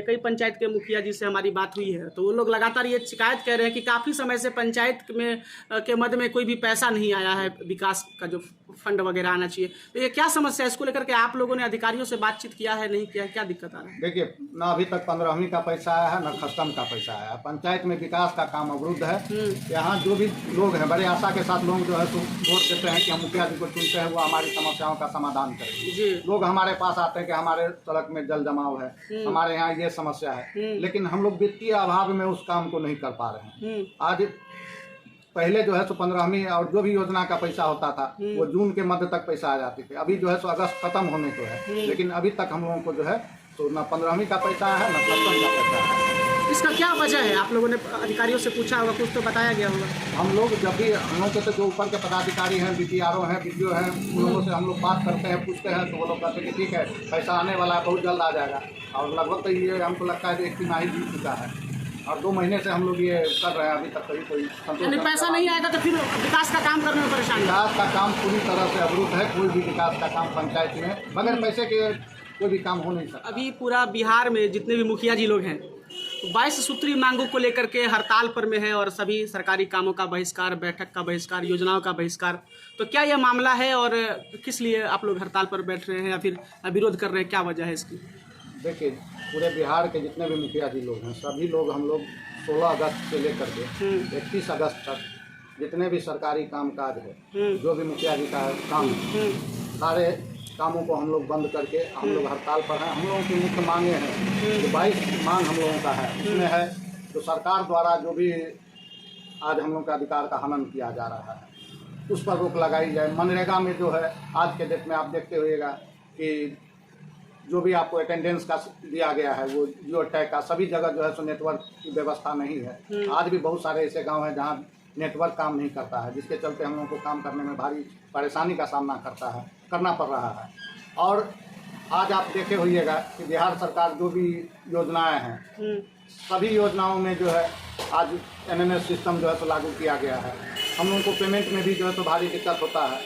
कई पंचायत के मुखिया जी से हमारी बात हुई है तो वो लोग लगातार ये शिकायत कर रहे हैं कि काफ़ी समय से पंचायत में के मद में कोई भी पैसा नहीं आया है, विकास का जो फंड वगैरह आना चाहिए। तो ये क्या समस्या है, इसको लेकर के आप लोगों ने अधिकारियों से बातचीत किया है, नहीं किया है, क्या दिक्कत आ रहा है? देखिए, ना अभी तक 15वीं का पैसा आया है, ना खत्म का पैसा आया है। पंचायत में विकास का काम अवरुद्ध है। यहाँ जो भी लोग हैं बड़े आशा के साथ लोग जो है तो वोट देते हैं कि हम मुखिया जी को चुनते हैं, वो हमारी समस्याओं का समाधान करेंगे। लोग हमारे पास आते हैं कि हमारे सड़क में जल जमाव है, हमारे यहाँ ये समस्या है, लेकिन हम लोग वित्तीय अभाव में उस काम को नहीं कर पा रहे हैं। आज पहले जो है सो 15वीं और जो भी योजना का पैसा होता था वो जून के मध्य तक पैसा आ जाती थी। अभी जो है सो अगस्त खत्म होने को है, लेकिन अभी तक हम लोगों को जो है तो ना 15वीं का पैसा है, ना 17वीं का पैसा है। इसका क्या वजह है? आप लोगों ने अधिकारियों से पूछा होगा, कुछ तो बताया गया होगा। हम लोग जब भी हम लोग के तो जो ऊपर के पदाधिकारी हैं, बीटीआरओ हैं, बीडीओ हैं, उन लोगों से हम लोग बात करते हैं, पूछते हैं, तो वो लोग कहते हैं कि ठीक है, पैसा आने वाला है, बहुत जल्द आ जाएगा। और लगभग तो ये हमको लगता है कि 1 तिमाही बीत चुका है और 2 महीने से हम लोग ये कर रहे हैं, अभी तक कोई पैसा नहीं आएगा तो फिर विकास का काम करने में परेशानी। विकास का काम पूरी तरह से अवरुद्ध है। कोई भी विकास का काम पंचायत में बगैर पैसे के कोई भी काम हो नहीं सकता। अभी पूरा बिहार में जितने भी मुखिया जी लोग हैं 22 सूत्री मांगों को लेकर के हड़ताल पर में है और सभी सरकारी कामों का बहिष्कार, बैठक का बहिष्कार, योजनाओं का बहिष्कार। तो क्या यह मामला है और किस लिए आप लोग हड़ताल पर बैठ रहे हैं या फिर विरोध कर रहे हैं, क्या वजह है इसकी? देखिए, पूरे बिहार के जितने भी मुखिया जी लोग हैं, सभी लोग हम लोग 16 अगस्त से लेकर के 31 अगस्त तक जितने भी सरकारी कामकाज है, जो भी मुखिया जी का काम है, सारे कामों को हम लोग बंद करके हम लोग हड़ताल पर हैं। हम लोगों की मुख्य मांगे हैं, जो 22 मांग हम लोगों का है, उसमें है तो सरकार द्वारा जो भी आज हम लोगों का अधिकार का हनन किया जा रहा है उस पर रोक लगाई जाए। मनरेगा में जो है आज के डेट में आप देखते होइएगा कि जो भी आपको अटेंडेंस का दिया गया है वो जियो टैग का, सभी जगह जो है सो नेटवर्क की व्यवस्था नहीं है। आज भी बहुत सारे ऐसे गांव हैं जहां नेटवर्क काम नहीं करता है, जिसके चलते हम लोगों को काम करने में भारी परेशानी का सामना करना पड़ रहा है। और आज आप देखे होइएगा कि बिहार सरकार जो भी योजनाएं हैं, सभी योजनाओं में जो है आज एमएमएस सिस्टम जो है तो लागू किया गया है। हम लोगों को पेमेंट में भी जो है तो भारी दिक्कत होता है।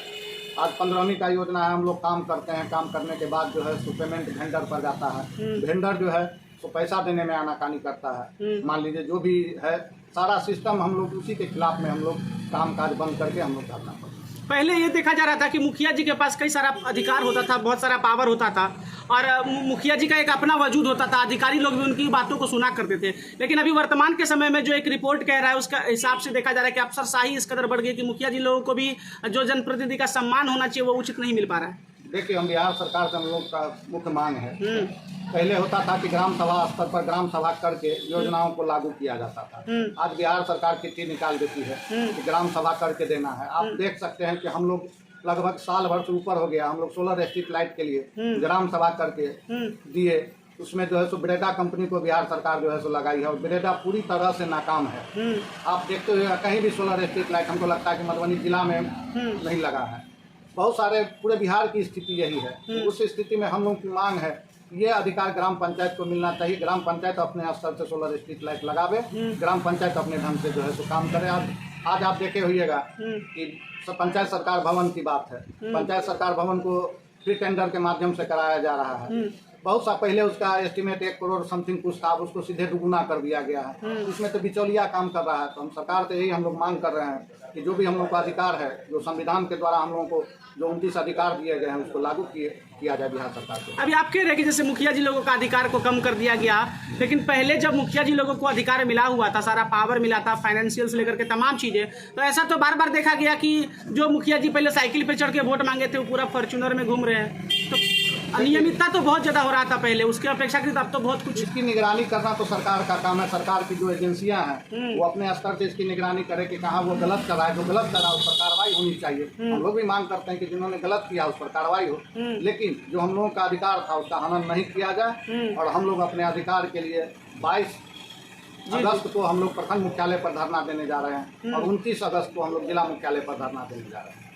आज 15वीं का योजना है, हम लोग काम करते हैं, काम करने के बाद जो है सो पेमेंट वेंडर पर जाता है। वेंडर जो है तो पैसा देने में आनाकानी करता है। मान लीजिए जो भी है सारा सिस्टम हम लोग उसी के खिलाफ में हम लोग काम काज बंद करके हम लोग करना पड़ता है। पहले ये देखा जा रहा था कि मुखिया जी के पास कई सारा अधिकार होता था, बहुत सारा पावर होता था और मुखिया जी का एक अपना वजूद होता था, अधिकारी लोग भी उनकी बातों को सुना करते थे। लेकिन अभी वर्तमान के समय में जो एक रिपोर्ट कह रहा है उसका हिसाब से देखा जा रहा है कि अफसरशाही इस कदर बढ़ गई कि मुखिया जी लोगों को भी जो जनप्रतिनिधि का सम्मान होना चाहिए वो उचित नहीं मिल पा रहा है। देखिए, हम बिहार सरकार से हम लोग का मुख्य मांग है, पहले होता था कि ग्राम सभा स्तर पर ग्राम सभा करके योजनाओं को लागू किया जाता था। आज बिहार सरकार चिट्ठी निकाल देती है कि ग्राम सभा करके देना है। आप देख सकते हैं कि हम लोग लगभग साल भर से ऊपर हो गया, हम लोग सोलर स्ट्रीट लाइट के लिए ग्राम सभा करके दिए। उसमें जो है सो ब्रेडा कंपनी को बिहार सरकार जो है सो लगाई है और ब्रेडा पूरी तरह से नाकाम है। आप देखते हुए कहीं भी सोलर स्ट्रीट लाइट हमको लगता है कि मधुबनी जिला में नहीं लगा है। बहुत सारे पूरे बिहार की स्थिति यही है। उस स्थिति में हम लोग की मांग है ये अधिकार ग्राम पंचायत को मिलना चाहिए। ग्राम पंचायत अपने स्तर से सोलर स्ट्रीट लाइट लगावे, ग्राम पंचायत अपने ढंग से जो है सो काम करे। आज आप देखे होइएगा कि पंचायत सरकार भवन की बात है, पंचायत सरकार भवन को फ्री टेंडर के माध्यम से कराया जा रहा है। बहुत सा पहले उसका एस्टिमेट 1 करोड़ समथिंग कुछ था, उसको सीधे दुगुना कर दिया गया है। इसमें तो बिचौलिया काम कर रहा है। तो हम सरकार से यही हम लोग मांग कर रहे हैं कि जो भी हम लोग का अधिकार है, जो संविधान के द्वारा हम लोगों को जो 29 अधिकार दिए गए हैं उसको लागू किया जाए बिहार सरकार से। अभी आप कह रहे हैं कि जैसे मुखिया जी लोगों का अधिकार को कम कर दिया गया, लेकिन पहले जब मुखिया जी लोगों को अधिकार मिला हुआ था, सारा पावर मिला था, फाइनेंशियल से लेकर के तमाम चीज़ें, तो ऐसा तो बार बार देखा गया कि जो मुखिया जी पहले साइकिल पे चढ़ के वोट मांगे थे वो पूरा फॉर्च्यूनर में घूम रहे हैं। तो अनियमितता तो बहुत ज़्यादा हो रहा था पहले, उसके अपेक्षाकृत अब तो बहुत कुछ। इसकी निगरानी करना तो सरकार का काम है। सरकार की जो एजेंसियां हैं वो अपने स्तर से इसकी निगरानी करे कि कहाँ वो गलत कर रहा है, जो गलत कर रहा है उस पर कार्रवाई होनी चाहिए। हम लोग भी मांग करते हैं कि जिन्होंने गलत किया उस पर कार्रवाई हो, लेकिन जो हम लोगों का अधिकार था उसका हनन नहीं किया जाए। और हम लोग अपने अधिकार के लिए 22 अगस्त को हम लोग प्रखंड मुख्यालय पर धरना देने जा रहे हैं और 29 अगस्त को हम लोग जिला मुख्यालय पर धरना देने जा रहे हैं।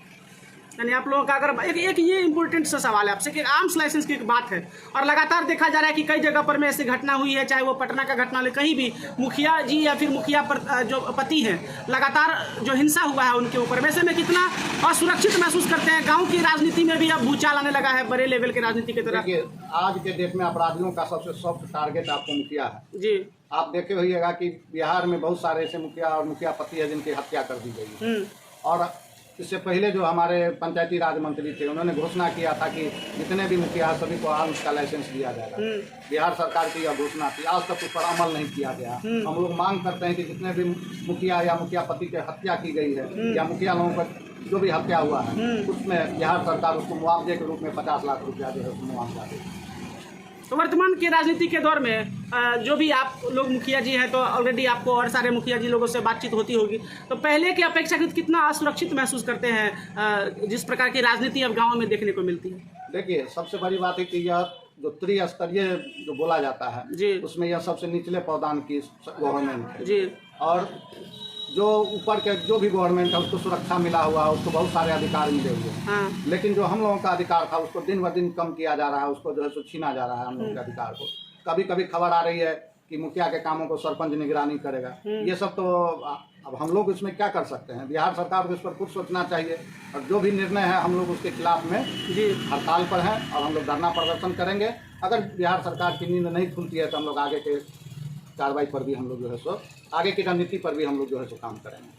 यानी आप लोगों का अगर एक ये इम्पोर्टेंट सा सवाल है आपसे कि आर्म्स लाइसेंस की एक बात है और लगातार देखा जा रहा है कि कई जगह पर में ऐसी घटना हुई है, चाहे वो पटना का घटना हो, कहीं भी मुखिया जी या फिर मुखिया पर जो पति हैं लगातार जो हिंसा हुआ है उनके ऊपर, वैसे में कितना असुरक्षित महसूस करते हैं? गाँव की राजनीति में भी अब भूचाल आने लगा है बड़े लेवल की राजनीति की तरफ। देखिए, आज के डेट में अपराधियों का सबसे सॉफ्ट टारगेट आपको मुखिया है जी। आप देखे होइएगा कि बिहार में बहुत सारे ऐसे मुखिया और मुखिया पति है जिनकी हत्या कर दी गई है। और इससे पहले जो हमारे पंचायती राज मंत्री थे उन्होंने घोषणा किया था कि जितने भी मुखिया सभी को आर्म्स का लाइसेंस दिया जाएगा। बिहार सरकार की यह घोषणा थी, आज तक उस पर अमल नहीं किया गया। हम लोग मांग करते हैं कि जितने भी मुखिया या मुखिया पति की हत्या की गई है या मुखिया लोगों पर जो भी हत्या हुआ है उसमें बिहार सरकार उसको मुआवजे के रूप में 50 लाख रुपया जो है उसको मुआवजा दे। तो वर्तमान के राजनीति के दौर में जो भी आप लोग मुखिया जी हैं तो ऑलरेडी आपको और सारे मुखिया जी लोगों से बातचीत होती होगी, तो पहले की अपेक्षाकृत कितना असुरक्षित महसूस करते हैं जिस प्रकार की राजनीति अब गाँव में देखने को मिलती है? देखिए, सबसे बड़ी बात है कि यह जो त्रिस्तरीय जो बोला जाता है जी, उसमें यह सबसे निचले पौधान की गवर्नमेंट है जी। और जो ऊपर के जो भी गवर्नमेंट है उसको सुरक्षा मिला हुआ है, उसको बहुत सारे अधिकार मिले हुए हैं। हाँ। लेकिन जो हम लोगों का अधिकार था उसको दिन ब दिन कम किया जा रहा है, उसको जो है सो छीना जा रहा है हम लोगों के अधिकार को। कभी कभी खबर आ रही है कि मुखिया के कामों को सरपंच निगरानी करेगा। ये सब तो अब हम लोग इसमें क्या कर सकते हैं? बिहार सरकार को इस पर कुछ सोचना चाहिए और जो भी निर्णय है हम लोग उसके खिलाफ में जी हड़ताल पर हैं और हम लोग धरना प्रदर्शन करेंगे। अगर बिहार सरकार की नींद नहीं खुलती है तो हम लोग आगे के कार्रवाई पर भी हम लोग जो है सो आगे की रणनीति पर भी हम लोग जो है सो काम करेंगे।